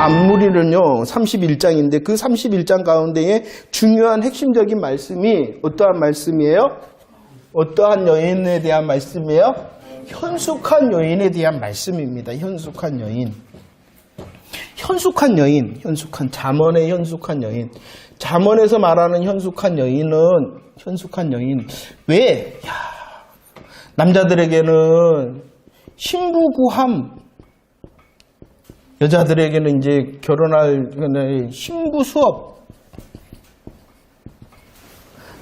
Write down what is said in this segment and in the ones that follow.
만무리는요 31장인데 그 31장 가운데에 중요한 핵심적인 말씀이 어떠한 말씀이에요? 어떠한 여인에 대한 말씀이에요? 현숙한 여인에 대한 말씀입니다. 현숙한 여인. 현숙한 여인, 현숙한 잠언의 현숙한 여인. 잠언에서 말하는 현숙한 여인은 현숙한 여인. 왜? 남자들에게는 신부구함, 여자들에게는 이제 결혼할 신부 수업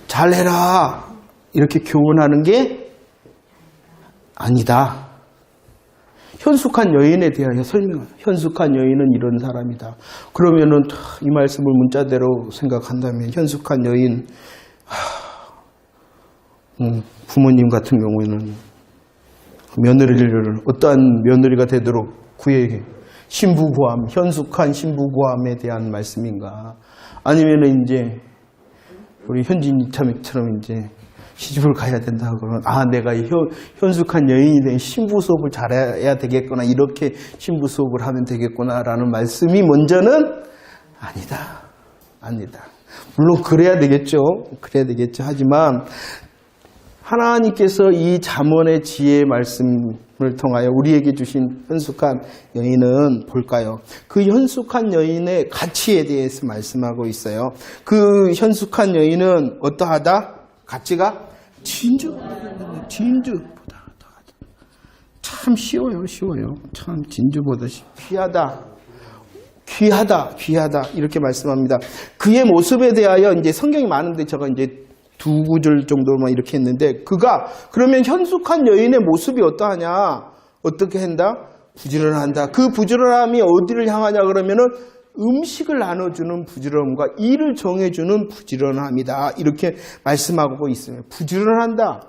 잘해라 이렇게 교훈하는 게 아니다. 현숙한 여인에 대하여 설명해요. 현숙한 여인은 이런 사람이다. 그러면은 이 말씀을 문자대로 생각한다면 현숙한 여인, 부모님 같은 경우에는 며느리를 어떠한 며느리가 되도록 구해 신부구함, 현숙한 신부구함에 대한 말씀인가? 아니면은 이제 우리 현진이처럼 이제 시집을 가야 된다 그러면 내가 현숙한 여인이 된 신부 수업을 잘해야 되겠구나, 이렇게 신부 수업을 하면 되겠구나라는 말씀이 먼저는 아니다. 물론 그래야 되겠죠. 하지만 하나님께서 이 잠언의 지혜의 말씀을 통하여 우리에게 주신 현숙한 여인은 볼까요? 그 현숙한 여인의 가치에 대해서 말씀하고 있어요. 그 현숙한 여인은 어떠하다? 가치가 진주보다 더하다. 참 쉬워요. 참 진주보다 귀하다 이렇게 말씀합니다. 그의 모습에 대하여 이제 성경이 많은데 제가 이제 두 구절 정도만 이렇게 했는데, 그러면 현숙한 여인의 모습이 어떠하냐? 어떻게 한다? 부지런한다. 그 부지런함이 어디를 향하냐 그러면은 음식을 나눠주는 부지런함과 일을 정해주는 부지런함이다. 이렇게 말씀하고 있어요. 부지런한다.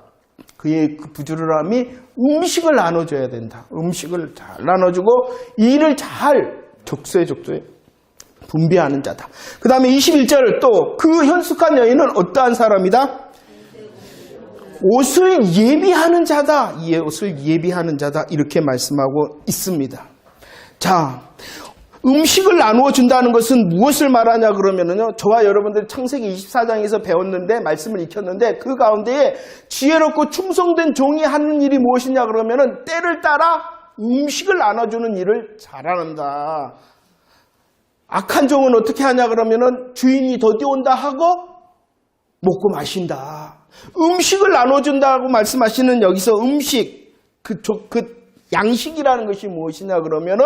그의 그 부지런함이 음식을 나눠줘야 된다. 음식을 잘 나눠주고 일을 잘 적소에 분배하는 자다. 그 다음에 21절 또 그 현숙한 여인은 어떠한 사람이다? 옷을 예비하는 자다. 옷을 예비하는 자다. 이렇게 말씀하고 있습니다. 자, 음식을 나누어 준다는 것은 무엇을 말하냐 그러면은요, 저와 여러분들 창세기 24장에서 배웠는데, 말씀을 익혔는데, 그 가운데에 지혜롭고 충성된 종이 하는 일이 무엇이냐 그러면은 때를 따라 음식을 나눠주는 일을 잘한다. 악한 종은 어떻게 하냐 그러면은 주인이 더디 온다 하고 먹고 마신다. 음식을 나눠준다고 말씀하시는 여기서 음식, 그 양식이라는 것이 무엇이냐 그러면은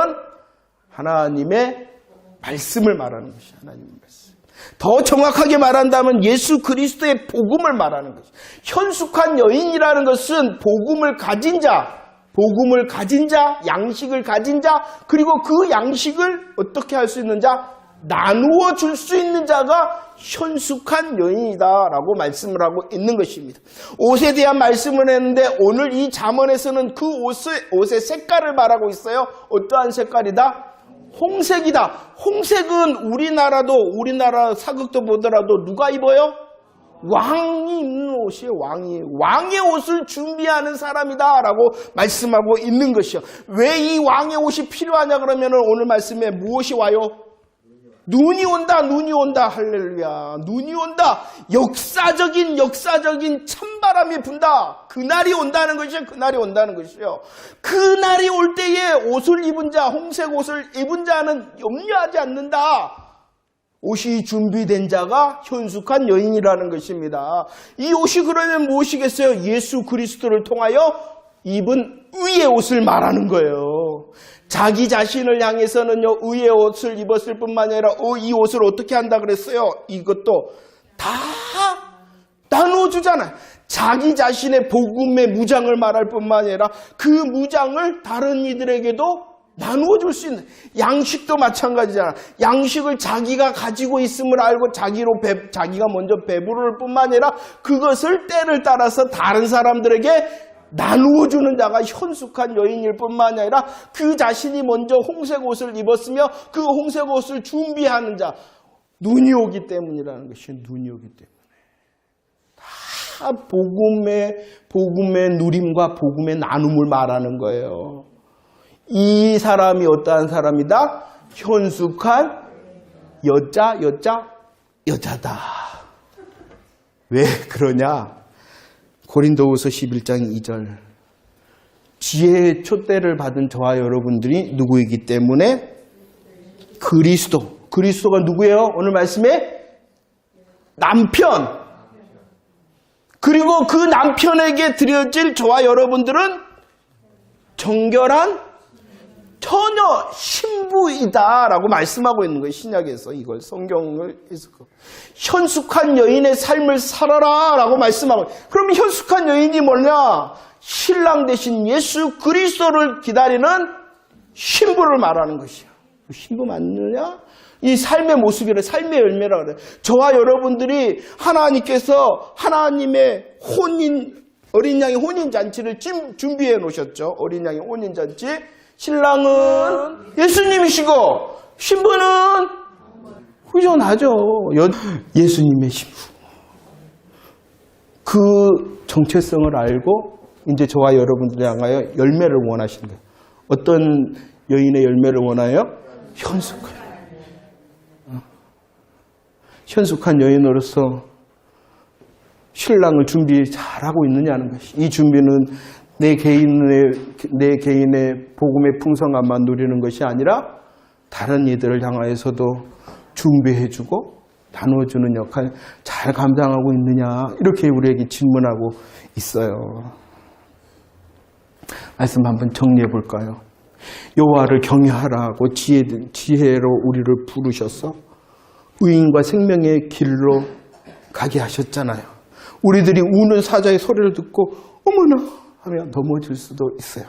하나님의 말씀을 말하는 것이 하나님의 말씀. 더 정확하게 말한다면 예수 그리스도의 복음을 말하는 것이. 현숙한 여인이라는 것은 복음을 가진 자, 양식을 가진 자, 그리고 그 양식을 어떻게 할 수 있는 자, 나누어 줄 수 있는 자가 현숙한 여인이다라고 말씀을 하고 있는 것입니다. 옷에 대한 말씀을 했는데 오늘 이 잠언에서는 그 옷의 색깔을 말하고 있어요. 어떠한 색깔이다? 홍색이다. 홍색은 우리나라 사극도 보더라도 누가 입어요? 왕이 입는 옷이에요. 왕의 옷을 준비하는 사람이다 라고 말씀하고 있는 것이요. 왜 이 왕의 옷이 필요하냐 그러면 오늘 말씀에 무엇이 와요? 눈이 온다. 할렐루야. 눈이 온다. 역사적인 찬바람이 분다. 그날이 온다는 것이요. 그날이 올 때에 옷을 입은 자, 홍색 옷을 입은 자는 염려하지 않는다. 옷이 준비된 자가 현숙한 여인이라는 것입니다. 이 옷이 그러면 무엇이겠어요? 예수 그리스도를 통하여 입은 의의 옷을 말하는 거예요. 자기 자신을 향해서는요, 의의 옷을 입었을 뿐만 아니라 이 옷을 어떻게 한다 그랬어요? 이것도 다 나눠주잖아요. 자기 자신의 복음의 무장을 말할 뿐만 아니라 그 무장을 다른 이들에게도 나누어 줄 수 있는. 양식도 마찬가지잖아. 양식을 자기가 가지고 있음을 알고 자기가 먼저 배부를 뿐만 아니라 그것을 때를 따라서 다른 사람들에게 나누어 주는 자가 현숙한 여인일 뿐만 아니라 그 자신이 먼저 홍색 옷을 입었으며 그 홍색 옷을 준비하는 자. 눈이 오기 때문이라는 것이 눈이 오기 때문에. 다 복음의 누림과 복음의 나눔을 말하는 거예요. 이 사람이 어떠한 사람이다? 현숙한 여자다. 왜 그러냐? 고린도후서 11장 2절. 지혜의 촛대를 받은 저와 여러분들이 누구이기 때문에 그리스도가 누구예요? 오늘 말씀에 남편. 그리고 그 남편에게 드려질 저와 여러분들은 정결한 처녀 신부이다라고 말씀하고 있는 거예요. 신약에서 이걸 성경을 해서 현숙한 여인의 삶을 살아라라고 말씀하고. 그러면 현숙한 여인이 뭐냐? 신랑 대신 예수 그리스도를 기다리는 신부를 말하는 것이야. 신부 맞느냐? 이 삶의 모습이라 삶의 열매라 그래. 저와 여러분들이 하나님께서 하나님의 어린 양의 혼인 잔치를 준비해 놓으셨죠. 어린 양의 혼인 잔치. 신랑은 예수님이시고 신부는 후전하죠. 예수님의 신부. 그 정체성을 알고 이제 저와 여러분들을 향하여 열매를 원하시는 거예요. 어떤 여인의 열매를 원하여? 현숙한 여인으로서 신랑을 준비 잘하고 있느냐는 것이. 이 준비는 내 개인의 복음의 풍성함만 누리는 것이 아니라 다른 이들을 향하여서도 준비해주고 나눠주는 역할 잘 감당하고 있느냐, 이렇게 우리에게 질문하고 있어요. 말씀 한번 정리해 볼까요? 여호와를 경외하라고 지혜로 우리를 부르셔서 의인과 생명의 길로 가게 하셨잖아요. 우리들이 우는 사자의 소리를 듣고 어머나 하며 넘어질 수도 있어요.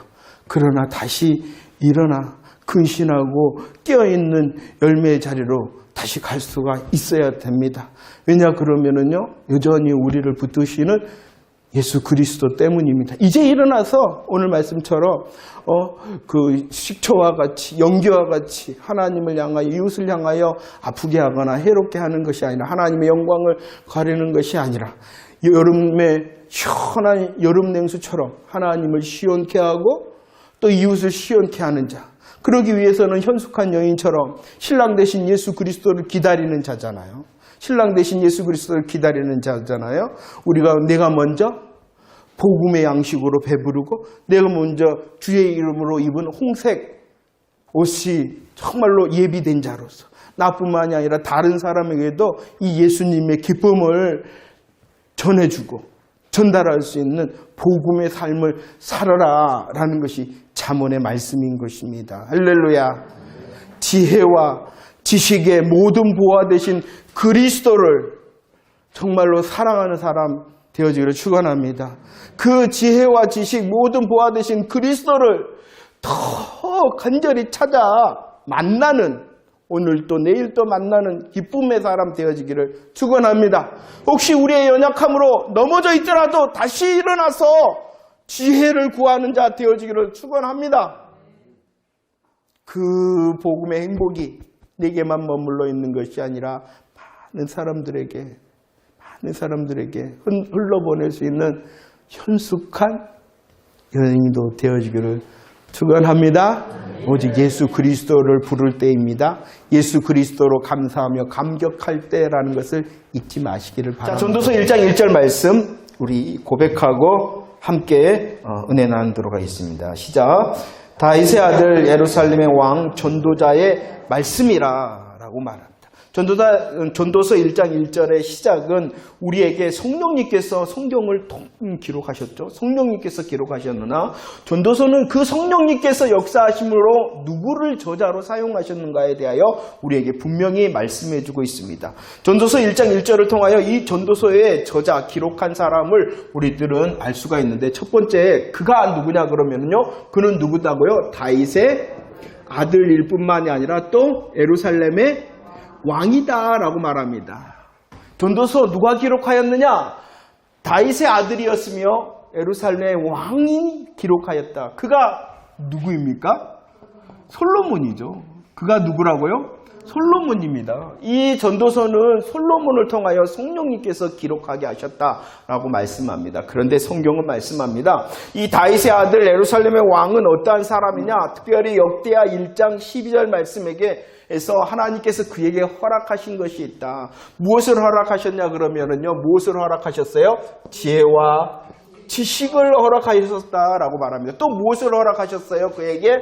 그러나 다시 일어나 근신하고 깨어있는 열매의 자리로 다시 갈 수가 있어야 됩니다. 왜냐 그러면은요, 여전히 우리를 붙드시는 예수 그리스도 때문입니다. 이제 일어나서 오늘 말씀처럼 그 식초와 같이 연기와 같이 하나님을 향하여 이웃을 향하여 아프게 하거나 해롭게 하는 것이 아니라 하나님의 영광을 가리는 것이 아니라 여름에 시원한 여름 냉수처럼 하나님을 시원케 하고 또 이웃을 시원케 하는 자. 그러기 위해서는 현숙한 여인처럼 신랑 대신 예수 그리스도를 기다리는 자잖아요. 신랑 대신 예수 그리스도를 기다리는 자잖아요. 내가 먼저 복음의 양식으로 배부르고 내가 먼저 주의 이름으로 입은 홍색 옷이 정말로 예비된 자로서 나뿐만이 아니라 다른 사람에게도 이 예수님의 기쁨을 전해주고 전달할 수 있는 복음의 삶을 살아라라는 것이 잠언의 말씀인 것입니다. 할렐루야. 지혜와 지식의 모든 보화 되신 그리스도를 정말로 사랑하는 사람 되어지기를 축원합니다. 그 지혜와 지식 모든 보화 되신 그리스도를 더 간절히 찾아 만나는, 오늘도 내일도 만나는 기쁨의 사람 되어지기를 축원합니다. 혹시 우리의 연약함으로 넘어져 있더라도 다시 일어나서 지혜를 구하는 자 되어지기를 축원합니다. 그 복음의 행복이 내게만 머물러 있는 것이 아니라 많은 사람들에게 흘러보낼 수 있는 현숙한 여인도 되어지기를 축원합니다. 오직 예수 그리스도를 부를 때입니다. 예수 그리스도로 감사하며 감격할 때라는 것을 잊지 마시기를 바랍니다. 자, 전도서 1장 1절 말씀 우리 고백하고 함께 은혜 나누도록 하겠습니다. 시작. 다윗의 아들 예루살렘의 왕 전도자의 말씀이라 라고 말합니다. 전도서 1장 1절의 시작은 우리에게 성령님께서 성경을 기록하셨죠. 성령님께서 기록하셨느나 전도서는 그 성령님께서 역사하심으로 누구를 저자로 사용하셨는가에 대하여 우리에게 분명히 말씀해주고 있습니다. 전도서 1장 1절을 통하여 이 전도서의 저자, 기록한 사람을 우리들은 알 수가 있는데, 첫 번째 그가 누구냐 그러면요, 그는 누구다고요? 다윗의 아들일 뿐만이 아니라 또 예루살렘의 왕이다라고 말합니다. 전도서 누가 기록하였느냐? 다윗의 아들이었으며 예루살렘의 왕이 기록하였다. 그가 누구입니까? 솔로몬이죠. 그가 누구라고요? 솔로몬입니다. 이 전도서는 솔로몬을 통하여 성령님께서 기록하게 하셨다라고 말씀합니다. 그런데 성경은 말씀합니다. 이 다윗의 아들 예루살렘의 왕은 어떠한 사람이냐? 특별히 역대하 1장 12절 말씀에게 에서 하나님께서 그에게 허락하신 것이 있다. 무엇을 허락하셨냐 그러면은요, 무엇을 허락하셨어요? 지혜와 지식을 허락하셨다라고 말합니다. 또 무엇을 허락하셨어요? 그에게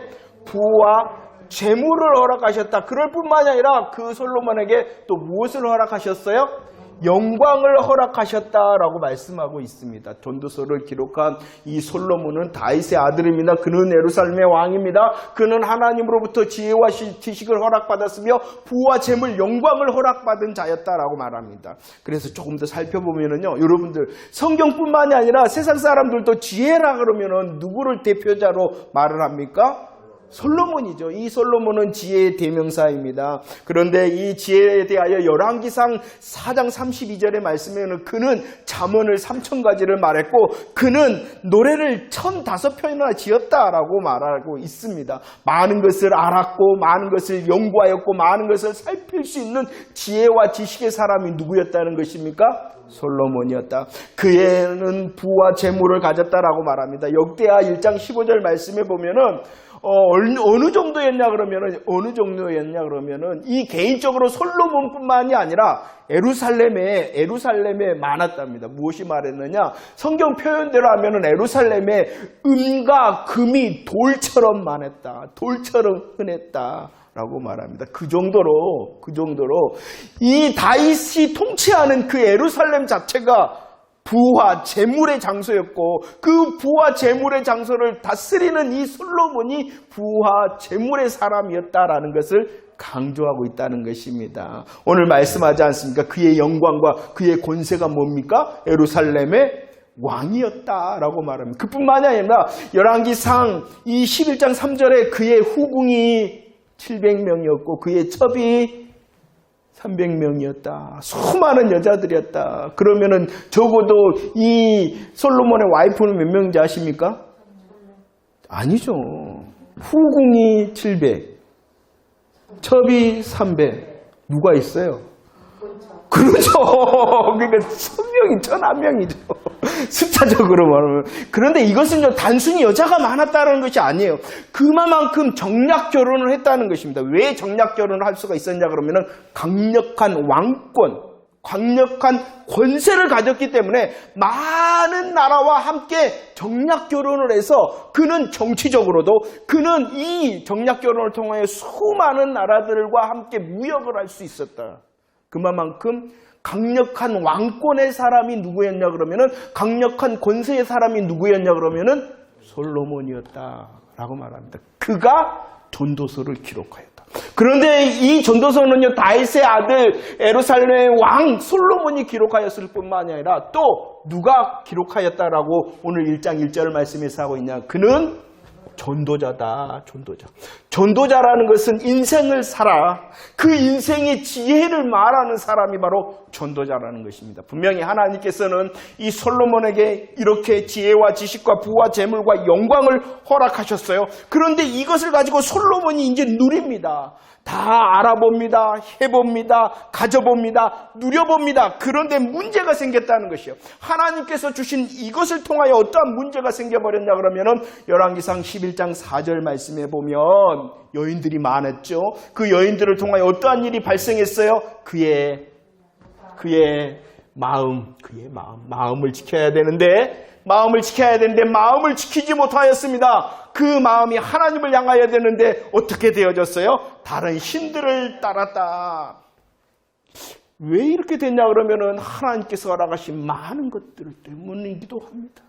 부와 재물을 허락하셨다. 그럴 뿐만이 아니라 그 솔로몬에게 또 무엇을 허락하셨어요? 영광을 허락하셨다라고 말씀하고 있습니다. 전도서를 기록한 이 솔로몬은 다윗의 아들입니다. 그는 예루살렘의 왕입니다. 그는 하나님으로부터 지혜와 지식을 허락받았으며 부와 재물, 영광을 허락받은 자였다라고 말합니다. 그래서 조금 더 살펴보면은요, 여러분들 성경뿐만이 아니라 세상 사람들도 지혜라 그러면은 누구를 대표자로 말을 합니까? 솔로몬이죠. 이 솔로몬은 지혜의 대명사입니다. 그런데 이 지혜에 대하여 열왕기상 4장 32절의 말씀에는 그는 잠언을 3000가지를 말했고 그는 노래를 1005편이나 지었다라고 말하고 있습니다. 많은 것을 알았고 많은 것을 연구하였고 많은 것을 살필 수 있는 지혜와 지식의 사람이 누구였다는 것입니까? 솔로몬이었다. 그에는 부와 재물을 가졌다라고 말합니다. 역대하 1장 15절 말씀에 보면은 어느 정도였냐 그러면은 이 개인적으로 솔로몬뿐만이 아니라 에루살렘에 많았답니다. 무엇이 말했느냐? 성경 표현대로 하면은 에루살렘에 은과 금이 돌처럼 많았다. 돌처럼 흔했다. 라고 말합니다. 그 정도로 이 다윗이 통치하는 그 예루살렘 자체가 부와 재물의 장소였고 그 부와 재물의 장소를 다스리는 이 솔로몬이 부와 재물의 사람이었다라는 것을 강조하고 있다는 것입니다. 오늘 말씀하지 않습니까? 그의 영광과 그의 권세가 뭡니까? 예루살렘의 왕이었다라고 말합니다. 그뿐만이 아니라 열왕기상 이 11장 3절에 그의 후궁이 700명이었고 그의 첩이 300명이었다. 수많은 여자들이었다. 그러면은 적어도 이 솔로몬의 와이프는 몇 명인지 아십니까? 아니죠. 후궁이 700, 첩이 300. 누가 있어요? 그렇죠. 그러니까 1000명이 1001명이죠. 숫자적으로 말하면. 그런데 이것은 단순히 여자가 많았다는 것이 아니에요. 그만큼 정략 결혼을 했다는 것입니다. 왜 정략 결혼을 할 수가 있었냐 그러면은 강력한 왕권, 강력한 권세를 가졌기 때문에 많은 나라와 함께 정략 결혼을 해서 그는 정치적으로도 그는 이 정략 결혼을 통하여 수많은 나라들과 함께 무역을 할 수 있었다. 그만큼 강력한 왕권의 사람이 누구였냐 그러면은 강력한 권세의 사람이 누구였냐 그러면은 솔로몬이었다라고 말합니다. 그가 전도서를 기록하였다. 그런데 이 전도서는요 다윗의 아들 예루살렘의 왕 솔로몬이 기록하였을 뿐만이 아니라 또 누가 기록하였다라고 오늘 1장 1절 말씀에서 하고 있냐? 그는 전도자다. 전도자라는 것은 인생을 살아 그 인생의 지혜를 말하는 사람이 바로 전도자라는 것입니다. 분명히 하나님께서는 이 솔로몬에게 이렇게 지혜와 지식과 부와 재물과 영광을 허락하셨어요. 그런데 이것을 가지고 솔로몬이 이제 누립니다. 다 알아봅니다. 해봅니다. 가져봅니다. 누려봅니다. 그런데 문제가 생겼다는 것이요. 하나님께서 주신 이것을 통하여 어떠한 문제가 생겨버렸냐 그러면은 열왕기상 11장 4절 말씀에 보면 여인들이 많았죠. 그 여인들을 통하여 어떠한 일이 발생했어요? 그의 마음을 지켜야 되는데 마음을 지키지 못하였습니다. 그 마음이 하나님을 향하여야 되는데 어떻게 되어졌어요? 다른 신들을 따랐다. 왜 이렇게 됐냐 그러면은 하나님께서 허락하신 많은 것들 때문이기도 합니다.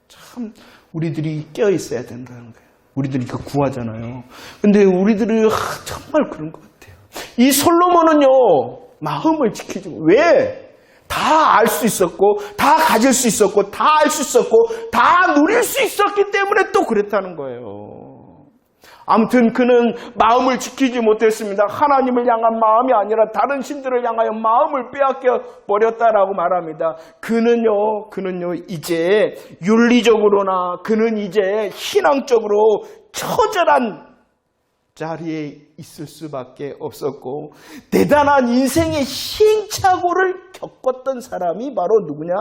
참 우리들이 깨어 있어야 된다는 거예요. 우리들이 이거 구하잖아요. 근데 우리들은 정말 그런 것 같아요. 이 솔로몬은요 마음을 지키지 왜? 다 알 수 있었고 다 가질 수 있었고 다 알 수 있었고 다 누릴 수 있었기 때문에 또 그랬다는 거예요. 아무튼 그는 마음을 지키지 못했습니다. 하나님을 향한 마음이 아니라 다른 신들을 향하여 마음을 빼앗겨 버렸다라고 말합니다. 그는요 이제 윤리적으로나 그는 이제 신앙적으로 처절한 자리에 있을 수밖에 없었고 대단한 인생의 시행착오를 겪었던 사람이 바로 누구냐?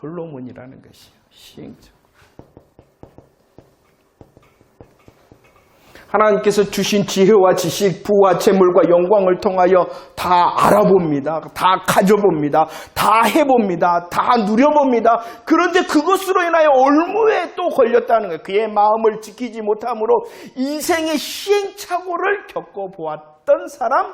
솔로몬이라는 것이에요. 시행착오. 하나님께서 주신 지혜와 지식, 부와 재물과 영광을 통하여 다 알아봅니다. 다 가져봅니다. 다 해봅니다. 다 누려봅니다. 그런데 그것으로 인하여 올무에 또 걸렸다는 거예요. 그의 마음을 지키지 못함으로 인생의 시행착오를 겪어보았던 사람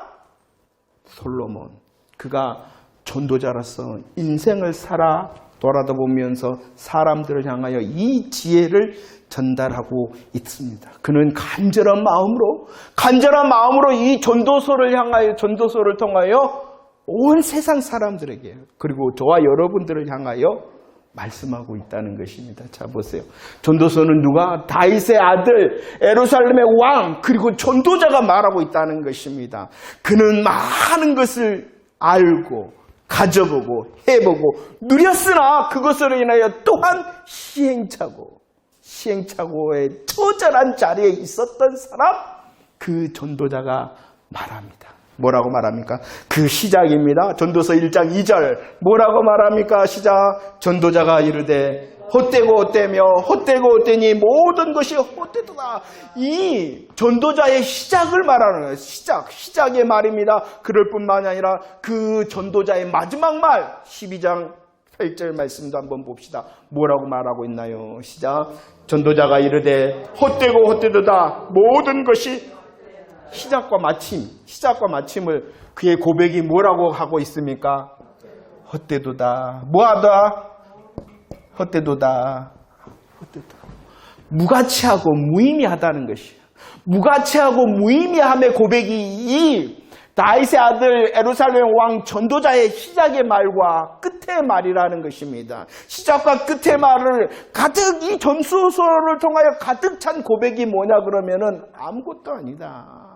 솔로몬. 그가 전도자로서 인생을 살아 돌아다보면서 사람들을 향하여 이 지혜를 전달하고 있습니다. 그는 간절한 마음으로 이 전도서를 통하여 온 세상 사람들에게 그리고 저와 여러분들을 향하여 말씀하고 있다는 것입니다. 자, 보세요. 전도서는 누가? 다윗의 아들, 예루살렘의 왕, 그리고 전도자가 말하고 있다는 것입니다. 그는 많은 것을 알고 가져보고 해보고 누렸으나 그것으로 인하여 또한 시행착오의 처절한 자리에 있었던 사람, 그 전도자가 말합니다. 뭐라고 말합니까? 그 시작입니다. 전도서 1장 2절 뭐라고 말합니까? 시작. 전도자가 이르되 헛되고 헛되며 헛되고 헛되니 모든 것이 헛되도다. 이 전도자의 시작을 말하는 거예요. 시작의 말입니다. 그럴 뿐만이 아니라 그 전도자의 마지막 말 12장 8절 말씀도 한번 봅시다. 뭐라고 말하고 있나요? 시작. 전도자가 이르되 헛되고 헛되도다. 모든 것이 시작과 마침을 그의 고백이 뭐라고 하고 있습니까? 헛되도다. 뭐하다? 헛되도다. 무가치하고 무의미하다는 것이에요. 무가치하고 무의미함의 고백이 이 다윗의 아들 예루살렘 왕 전도자의 시작의 말과 끝의 말이라는 것입니다. 시작과 끝의 말을 가득 이 전도서를 통하여 가득 찬 고백이 뭐냐 그러면은 아무것도 아니다.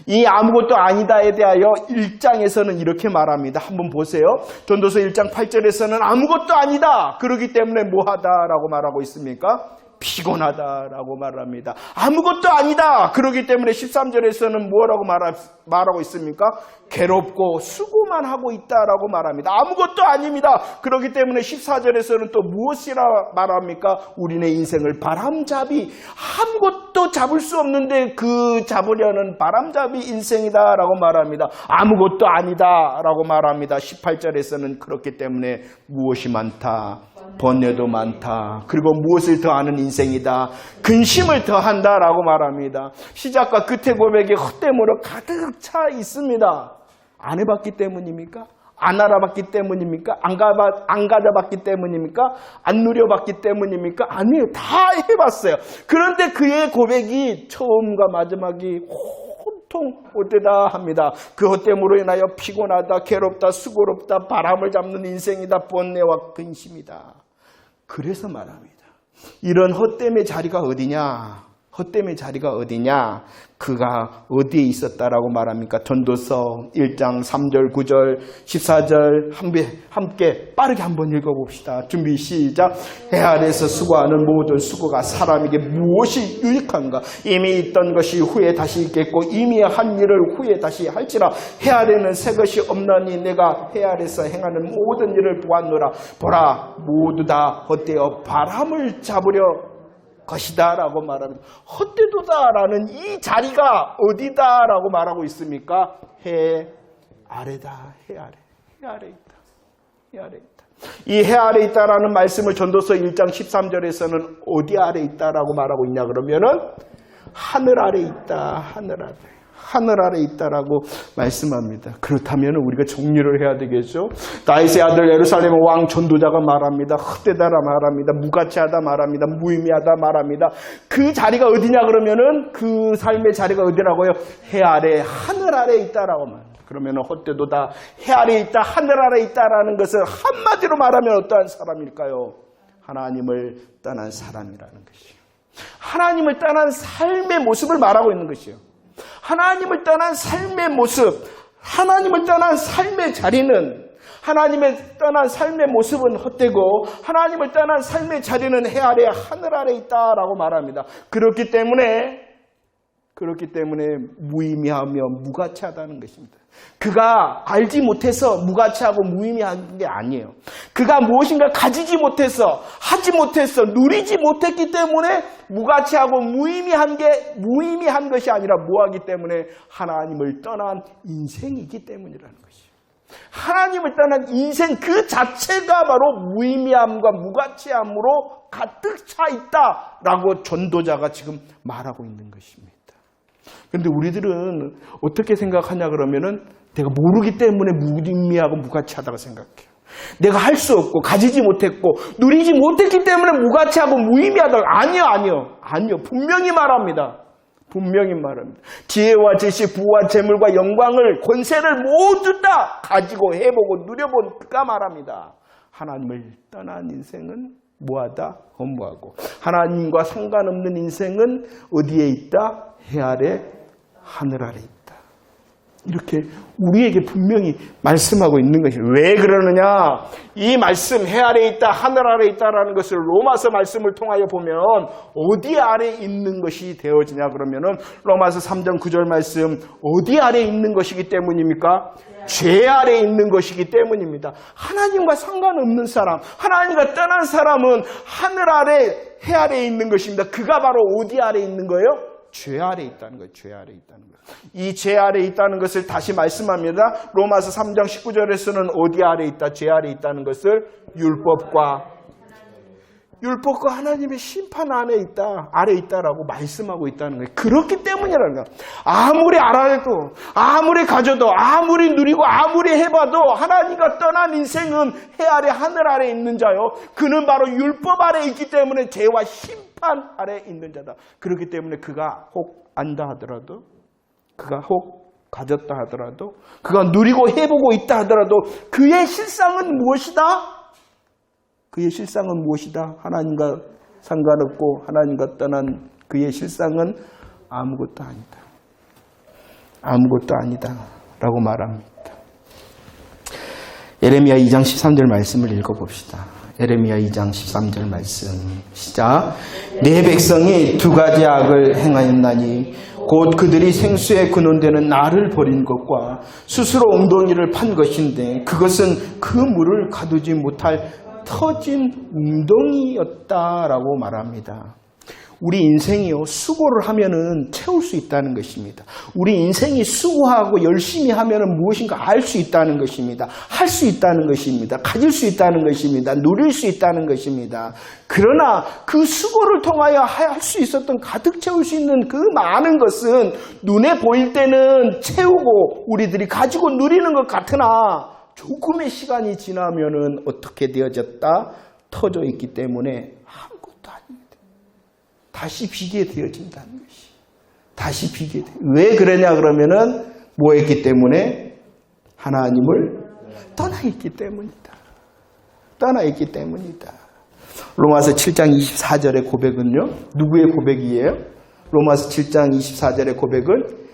이 아무것도 아니다에 대하여 1장에서는 이렇게 말합니다. 한번 보세요. 전도서 1장 8절에서는 아무것도 아니다. 그러기 때문에 뭐하다라고 말하고 있습니까? 피곤하다라고 말합니다. 아무것도 아니다. 그러기 때문에 13절에서는 뭐라고 말하고 있습니까? 괴롭고 수고만 하고 있다라고 말합니다. 아무것도 아닙니다. 그렇기 때문에 14절에서는 또 무엇이라 말합니까? 우리네 인생을 바람잡이, 아무것도 잡을 수 없는데 그 잡으려는 바람잡이 인생이다라고 말합니다. 아무것도 아니다라고 말합니다. 18절에서는 그렇기 때문에 무엇이 많다, 번뇌도 많다, 그리고 무엇을 더하는 인생이다, 근심을 더한다라고 말합니다. 시작과 끝의 고백이 헛됨으로 가득 차 있습니다. 안 해봤기 때문입니까? 안 알아봤기 때문입니까? 안 가져봤기 때문입니까? 안 누려봤기 때문입니까? 아니에요. 다 해봤어요. 그런데 그의 고백이 처음과 마지막이 온통 헛되다 합니다. 그 헛됨으로 인하여 피곤하다, 괴롭다, 수고롭다, 바람을 잡는 인생이다, 번뇌와 근심이다. 그래서 말합니다. 이런 헛됨의 자리가 어디냐? 그가 어디에 있었다라고 말합니까? 전도서 1장 3절, 9절, 14절 함께 빠르게 한번 읽어봅시다. 준비 시작. 해 아래에서 수고하는 모든 수고가 사람에게 무엇이 유익한가? 이미 있던 것이 후에 다시 있겠고 이미 한 일을 후에 다시 할지라. 해 아래는 새 것이 없나니 내가 해 아래에서 행하는 모든 일을 보았노라. 보라, 모두 다 헛되어 바람을 잡으려 것이다 라고 말합니다. 헛되도다라는 이 자리가 어디다라고 말하고 있습니까? 해 아래다. 해 아래 있다. 이 해 아래 있다라는 말씀을 전도서 1장 13절에서는 어디 아래 있다라고 말하고 있냐 그러면은 하늘 아래 있다. 하늘 아래 있다라고 말씀합니다. 그렇다면 우리가 정리를 해야 되겠죠. 다윗의 아들 예루살렘 왕 전도자가 말합니다. 헛되다라 말합니다. 무가치하다 말합니다. 무의미하다 말합니다. 그 자리가 어디냐 그러면은 그 삶의 자리가 어디라고요? 해 아래, 하늘 아래 있다라고 말합니다. 그러면 헛되도다, 해 아래 있다, 하늘 아래 있다라는 것을 한마디로 말하면 어떠한 사람일까요? 하나님을 떠난 사람이라는 것이요. 하나님을 떠난 삶의 모습을 말하고 있는 것이요. 하나님을 떠난 삶의 모습, 하나님을 떠난 삶의 자리는, 하나님을 떠난 삶의 모습은 헛되고 하나님을 떠난 삶의 자리는 해 아래, 하늘 아래 있다라고 말합니다. 그렇기 때문에 그렇기 때문에 무의미하며 무가치하다는 것입니다. 그가 알지 못해서 무가치하고 무의미한 게 아니에요. 그가 무엇인가 가지지 못해서, 하지 못해서, 누리지 못했기 때문에 무가치하고 무의미한 것이 아니라 뭐하기 때문에 하나님을 떠난 인생이기 때문이라는 것이에요. 하나님을 떠난 인생 그 자체가 바로 무의미함과 무가치함으로 가득 차 있다라고 전도자가 지금 말하고 있는 것입니다. 그런데 우리들은 어떻게 생각하냐 그러면은 내가 모르기 때문에 무의미하고 무가치하다고 생각해요. 내가 할 수 없고 가지지 못했고 누리지 못했기 때문에 무가치하고 무의미하다고. 아니요. 분명히 말합니다. 지혜와 지식, 부와 재물과 영광을, 권세를 모두 다 가지고 해보고 누려본 그가 말합니다. 하나님을 떠난 인생은 뭐하다? 허무하고, 하나님과 상관없는 인생은 어디에 있다? 해 아래, 하늘 아래 있다. 이렇게 우리에게 분명히 말씀하고 있는 것이에요. 왜 그러느냐? 이 말씀, 해 아래 있다, 하늘 아래 있다라는 것을 로마서 말씀을 통하여 보면 어디 아래 있는 것이 되어지냐 그러면은 로마서 3장 9절 말씀, 어디 아래 있는 것이기 때문입니까? 죄 아래 있는 것이기 때문입니다. 하나님과 상관없는 사람, 하나님과 떠난 사람은 하늘 아래, 해 아래 있는 것입니다. 그가 바로 어디 아래 있는 거예요? 죄 아래 있다는 거예요. 죄 아래 있다는 거예요. 이 죄 아래 있다는 것을 다시 말씀합니다. 로마서 3장 19절에서는 어디 아래 있다? 죄 아래 있다는 것을 율법과 하나님의 심판 아래 있다라고 말씀하고 있다는 거예요. 그렇기 때문이라는 거예요. 아무리 알아도, 아무리 가져도, 아무리 누리고, 아무리 해봐도 하나님과 떠난 인생은 해 아래, 하늘 아래 있는 자요. 그는 바로 율법 아래 있기 때문에 죄와 심판 아래 있는 자다. 그렇기 때문에 그가 혹 안다 하더라도, 그가 혹 가졌다 하더라도, 그가 누리고 해보고 있다 하더라도 그의 실상은 무엇이다? 그의 실상은 무엇이다? 하나님과 상관없고 하나님과 떠난 그의 실상은 아무것도 아니다. 아무것도 아니다 라고 말합니다. 예레미야 2장 13절 말씀을 읽어봅시다. 예레미야 2장 13절 말씀 시작. 내 백성이 두 가지 악을 행하였나니 곧 그들이 생수의 근원되는 나를 버린 것과 스스로 웅덩이를 판 것인데 그것은 그 물을 가두지 못할 터진 웅덩이였다라고 말합니다. 우리 인생이요, 수고를 하면은 채울 수 있다는 것입니다. 우리 인생이 수고하고 열심히 하면은 무엇인가 알 수 있다는 것입니다. 할 수 있다는 것입니다. 가질 수 있다는 것입니다. 누릴 수 있다는 것입니다. 그러나 그 수고를 통하여 할 수 있었던 가득 채울 수 있는 그 많은 것은 눈에 보일 때는 채우고 우리들이 가지고 누리는 것 같으나 조금의 시간이 지나면은 어떻게 되어졌다? 터져 있기 때문에 아무것도 아닙니다. 다시 비게 되어진다는 것이. 다시 비게 돼. 왜 그러냐 그러면은 뭐 했기 때문에? 하나님을 떠나 있기 때문이다. 떠나 있기 때문이다. 로마서 7장 24절의 고백은요. 누구의 고백이에요? 로마서 7장 24절의 고백은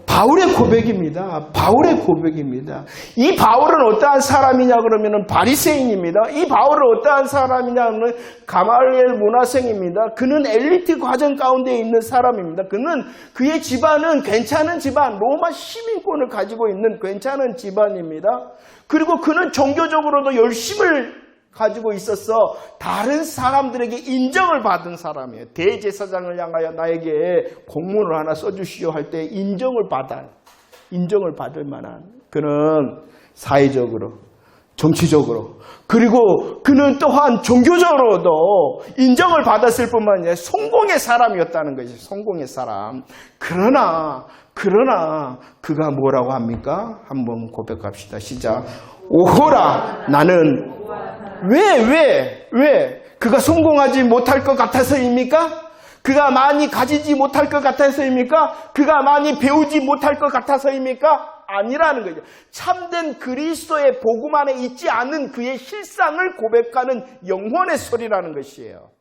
바울의 고백입니다. 바울의 고백입니다. 이 바울은 어떠한 사람이냐 그러면은 바리새인입니다. 이 바울은 어떠한 사람이냐 하면 가말리엘 문화생입니다. 그는 엘리트 과정 가운데 있는 사람입니다. 그의 집안은 괜찮은 집안, 로마 시민권을 가지고 있는 괜찮은 집안입니다. 그리고 그는 종교적으로도 열심을 가지고 있어서 다른 사람들에게 인정을 받은 사람이에요. 대제사장을 향하여 나에게 공문을 하나 써주시오 할 때 인정을 받을 만한, 그는 사회적으로, 정치적으로, 그리고 그는 또한 종교적으로도 인정을 받았을 뿐만 아니라 성공의 사람이었다는 것이, 성공의 사람. 그러나 그가 뭐라고 합니까? 한번 고백합시다. 시작. 오호라 나는 왜? 그가 성공하지 못할 것 같아서입니까? 그가 많이 가지지 못할 것 같아서입니까? 그가 많이 배우지 못할 것 같아서입니까? 아니라는 거죠. 참된 그리스도의 복음 안에 있지 않은 그의 실상을 고백하는 영혼의 소리라는 것이에요.